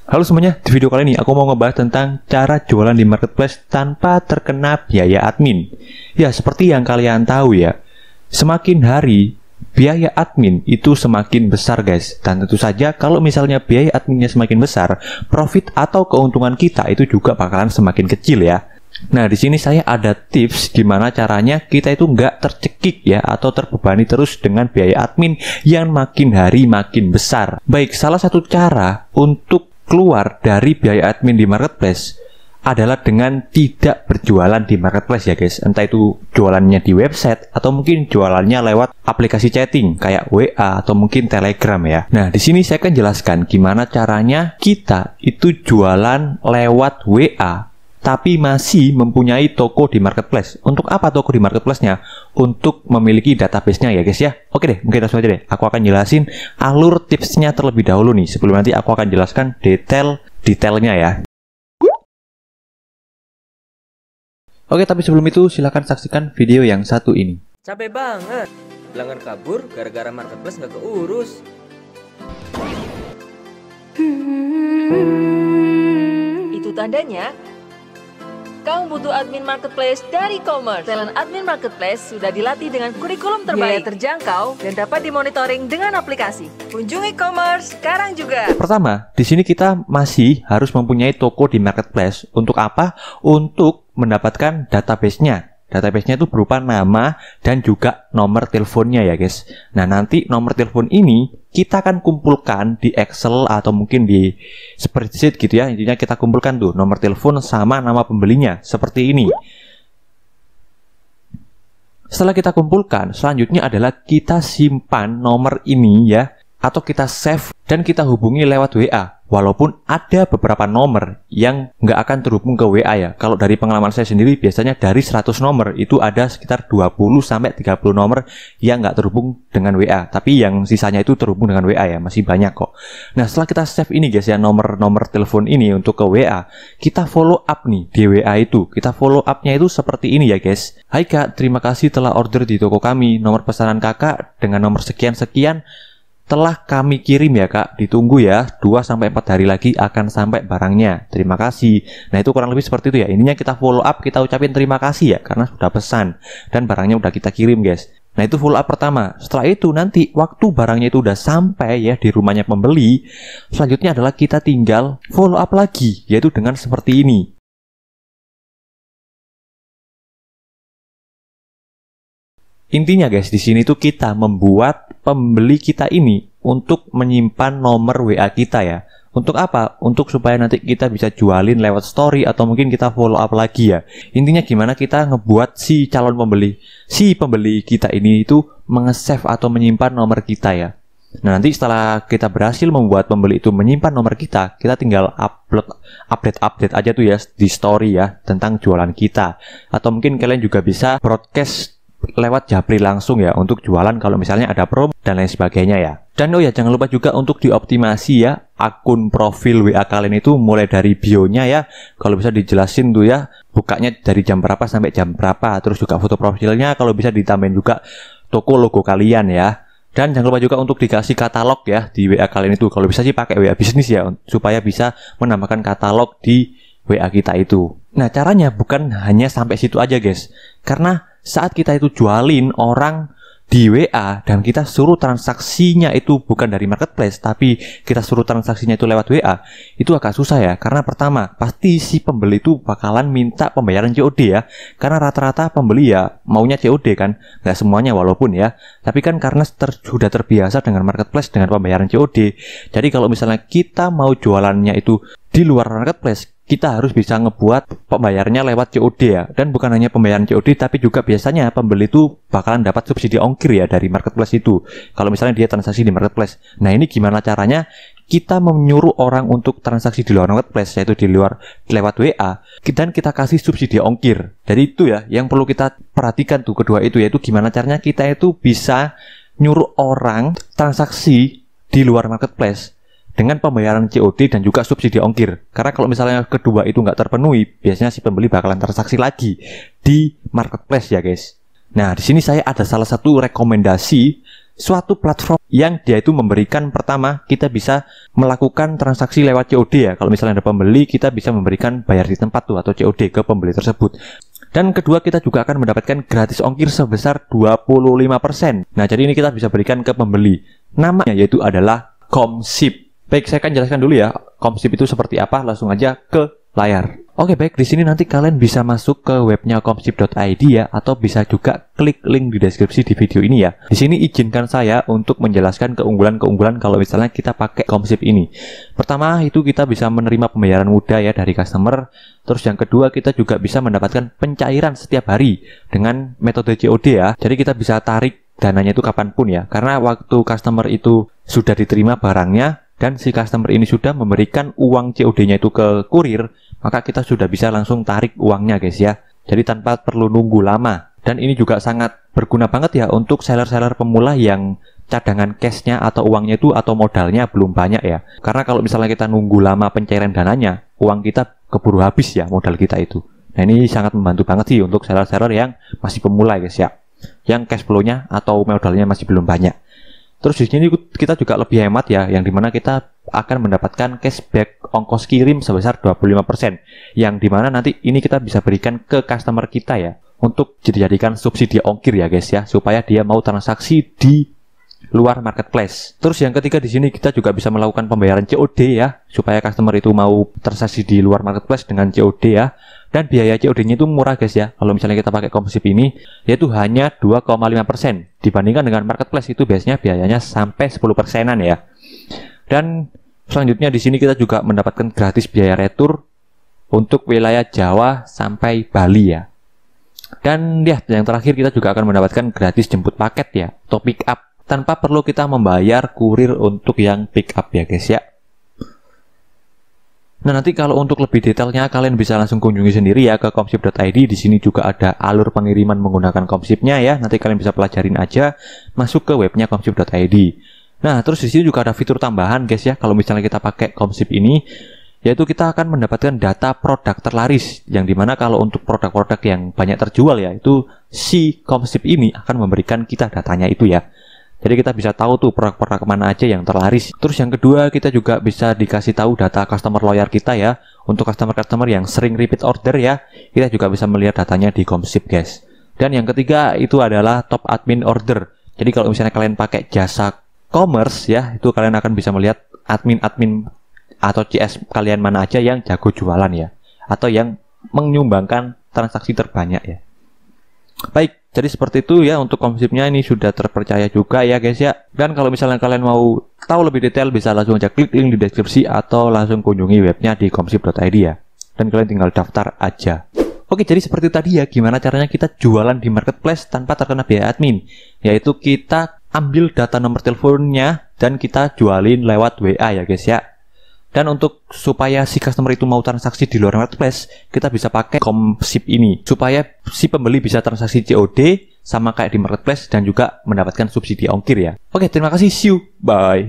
Halo semuanya, di video kali ini aku mau ngebahas tentang cara jualan di marketplace tanpa terkena biaya admin. Ya, seperti yang kalian tahu ya, semakin hari biaya admin itu semakin besar guys. Dan tentu saja kalau misalnya biaya adminnya semakin besar, profit atau keuntungan kita itu juga bakalan semakin kecil ya. Nah, di sini saya ada tips gimana caranya kita itu nggak tercekik ya atau terbebani terus dengan biaya admin yang makin hari makin besar. Baik, salah satu cara untuk keluar dari biaya admin di marketplace adalah dengan tidak berjualan di marketplace ya guys. Entah itu jualannya di website atau mungkin jualannya lewat aplikasi chatting kayak WA atau mungkin Telegram ya. Nah, di sini saya akan jelaskan gimana caranya kita itu jualan lewat WA tapi masih mempunyai toko di marketplace. Untuk apa toko di marketplace-nya? Untuk memiliki database-nya ya guys ya. Oke deh, mungkin langsung aja deh. Aku akan jelasin alur tipsnya terlebih dahulu nih. Sebelum nanti aku akan jelaskan detailnya ya. Oke, tapi sebelum itu silahkan saksikan video yang satu ini. Capek banget. Pelanggan kabur gara-gara marketplace nggak keurus. Itu tandanya kamu butuh admin marketplace dari e-commerce. Talent admin marketplace sudah dilatih dengan kurikulum terbaik, biaya terjangkau, dan dapat dimonitoring dengan aplikasi. Kunjungi e-commerce sekarang juga. Pertama, di sini kita masih harus mempunyai toko di marketplace. Untuk apa? Untuk mendapatkan database-nya. Database-nya itu berupa nama dan juga nomor teleponnya ya guys. Nah, nanti nomor telepon ini kita akan kumpulkan di Excel atau mungkin di spreadsheet gitu ya. Intinya kita kumpulkan tuh nomor telepon sama nama pembelinya seperti ini. Setelah kita kumpulkan, selanjutnya adalah kita simpan nomor ini ya, atau kita save dan kita hubungi lewat WA. Walaupun ada beberapa nomor yang nggak akan terhubung ke WA ya. Kalau dari pengalaman saya sendiri, biasanya dari 100 nomor itu ada sekitar 20-30 nomor yang nggak terhubung dengan WA. Tapi yang sisanya itu terhubung dengan WA ya, masih banyak kok. Nah, setelah kita save ini guys ya, nomor telepon ini untuk ke WA, kita follow up nih di WA itu. Kita follow up-nya itu seperti ini ya guys. Hai kak, terima kasih telah order di toko kami. Nomor pesanan kakak dengan nomor sekian-sekian telah kami kirim ya kak, ditunggu ya, 2-4 hari lagi akan sampai barangnya, terima kasih. Nah, itu kurang lebih seperti itu ya. Ininya kita follow up, kita ucapin terima kasih ya karena sudah pesan dan barangnya udah kita kirim guys. Nah, itu follow up pertama. Setelah itu nanti waktu barangnya itu udah sampai ya di rumahnya pembeli, selanjutnya adalah kita tinggal follow up lagi, yaitu dengan seperti ini. Intinya guys, di sini tuh kita membuat pembeli kita ini untuk menyimpan nomor WA kita ya. Untuk apa? Untuk supaya nanti kita bisa jualin lewat story atau mungkin kita follow up lagi ya. Intinya gimana kita ngebuat si calon pembeli, si pembeli kita ini itu nge-save atau menyimpan nomor kita ya. Nah, nanti setelah kita berhasil membuat pembeli itu menyimpan nomor kita, kita tinggal update aja tuh ya di story ya tentang jualan kita. Atau mungkin kalian juga bisa broadcast lewat Japri langsung ya untuk jualan kalau misalnya ada promo dan lain sebagainya ya. Dan oh ya, jangan lupa juga untuk dioptimasi ya akun profil WA kalian itu mulai dari bio-nya ya. Kalau bisa dijelasin tuh ya, bukanya dari jam berapa sampai jam berapa. Terus juga foto profilnya kalau bisa ditambahin juga toko logo kalian ya. Dan jangan lupa juga untuk dikasih katalog ya di WA kalian itu. Kalau bisa sih pakai WA bisnis ya supaya bisa menambahkan katalog di WA kita itu. Nah, caranya bukan hanya sampai situ aja guys. Karena saat kita itu jualin orang di WA dan kita suruh transaksinya itu bukan dari marketplace tapi kita suruh transaksinya itu lewat WA, itu agak susah ya. Karena pertama, pasti si pembeli itu bakalan minta pembayaran COD ya. Karena rata-rata pembeli ya maunya COD kan. Nggak semuanya walaupun ya. Tapi kan karena sudah terbiasa dengan marketplace dengan pembayaran COD. Jadi kalau misalnya kita mau jualannya itu di luar marketplace, kita harus bisa ngebuat pembayarannya lewat COD ya. Dan bukan hanya pembayaran COD, tapi juga biasanya pembeli itu bakalan dapat subsidi ongkir ya dari marketplace itu. Kalau misalnya dia transaksi di marketplace. Nah, ini gimana caranya? Kita menyuruh orang untuk transaksi di luar marketplace, yaitu di luar lewat WA, dan kita kasih subsidi ongkir. Jadi itu ya, yang perlu kita perhatikan tuh kedua itu, yaitu gimana caranya kita itu bisa nyuruh orang transaksi di luar marketplace dengan pembayaran COD dan juga subsidi ongkir. Karena kalau misalnya kedua itu nggak terpenuhi, biasanya si pembeli bakalan transaksi lagi di marketplace ya guys. Nah, di sini saya ada salah satu rekomendasi suatu platform yang dia itu memberikan, pertama kita bisa melakukan transaksi lewat COD ya. Kalau misalnya ada pembeli, kita bisa memberikan bayar di tempat tuh atau COD ke pembeli tersebut. Dan kedua, kita juga akan mendapatkan gratis ongkir sebesar 25%. Nah, jadi ini kita bisa berikan ke pembeli. Namanya yaitu adalah Komsip. Baik, saya akan jelaskan dulu ya Komsip itu seperti apa, langsung aja ke layar. Oke, baik, di sini nanti kalian bisa masuk ke webnya komsip.id ya, atau bisa juga klik link di deskripsi di video ini ya. Di sini izinkan saya untuk menjelaskan keunggulan-keunggulan kalau misalnya kita pakai Komsip ini. Pertama, itu kita bisa menerima pembayaran mudah ya dari customer. Terus yang kedua, kita juga bisa mendapatkan pencairan setiap hari dengan metode COD ya. Jadi kita bisa tarik dananya itu kapanpun ya, karena waktu customer itu sudah diterima barangnya dan si customer ini sudah memberikan uang COD-nya itu ke kurir, maka kita sudah bisa langsung tarik uangnya guys ya. Jadi tanpa perlu nunggu lama. Dan ini juga sangat berguna banget ya untuk seller-seller pemula yang cadangan cashnya atau uangnya itu atau modalnya belum banyak ya. Karena kalau misalnya kita nunggu lama pencairan dananya, uang kita keburu habis ya modal kita itu. Nah, ini sangat membantu banget sih untuk seller-seller yang masih pemula guys ya, yang cash flow-nya atau modalnya masih belum banyak. Terus di sini kita juga lebih hemat ya, yang dimana kita akan mendapatkan cashback ongkos kirim sebesar 25%, yang dimana nanti ini kita bisa berikan ke customer kita ya, untuk dijadikan subsidi ongkir ya guys ya, supaya dia mau transaksi di luar marketplace. Terus yang ketiga, di sini kita juga bisa melakukan pembayaran COD ya, supaya customer itu mau transaksi di luar marketplace dengan COD ya. Dan biaya COD-nya itu murah guys ya. Kalau misalnya kita pakai Komsip ini, yaitu hanya 2,5%. Dibandingkan dengan marketplace itu biasanya biayanya sampai 10%-an ya. Dan selanjutnya di sini kita juga mendapatkan gratis biaya retur untuk wilayah Jawa sampai Bali ya. Dan ya, yang terakhir kita juga akan mendapatkan gratis jemput paket ya, atau pick up, tanpa perlu kita membayar kurir untuk yang pick up ya guys ya. Nah, nanti kalau untuk lebih detailnya kalian bisa langsung kunjungi sendiri ya ke komsip.id. Di sini juga ada alur pengiriman menggunakan Komsipnya ya. Nanti kalian bisa pelajarin aja, masuk ke webnya komsip.id. Nah, terus di sini juga ada fitur tambahan guys ya. Kalau misalnya kita pakai Komsip ini, yaitu kita akan mendapatkan data produk terlaris, yang dimana kalau untuk produk-produk yang banyak terjual ya, itu si Komsip ini akan memberikan kita datanya itu ya. Jadi kita bisa tahu tuh produk-produk mana aja yang terlaris. Terus yang kedua, kita juga bisa dikasih tahu data customer loyal kita ya. Untuk customer-customer yang sering repeat order ya, kita juga bisa melihat datanya di Komsip guys. Dan yang ketiga itu adalah top admin order. Jadi kalau misalnya kalian pakai jasa commerce ya, itu kalian akan bisa melihat admin-admin atau CS kalian mana aja yang jago jualan ya, atau yang menyumbangkan transaksi terbanyak ya. Baik, jadi seperti itu ya untuk Komsipnya, ini sudah terpercaya juga ya guys ya. Dan kalau misalnya kalian mau tahu lebih detail, bisa langsung aja klik link di deskripsi atau langsung kunjungi webnya di komsip.id ya. Dan kalian tinggal daftar aja. Oke, jadi seperti tadi ya, gimana caranya kita jualan di marketplace tanpa terkena biaya admin. Yaitu kita ambil data nomor teleponnya dan kita jualin lewat WA ya guys ya. Dan untuk supaya si customer itu mau transaksi di luar marketplace, kita bisa pakai Komsip ini supaya si pembeli bisa transaksi COD sama kayak di marketplace dan juga mendapatkan subsidi ongkir ya. Oke, terima kasih, see you, bye.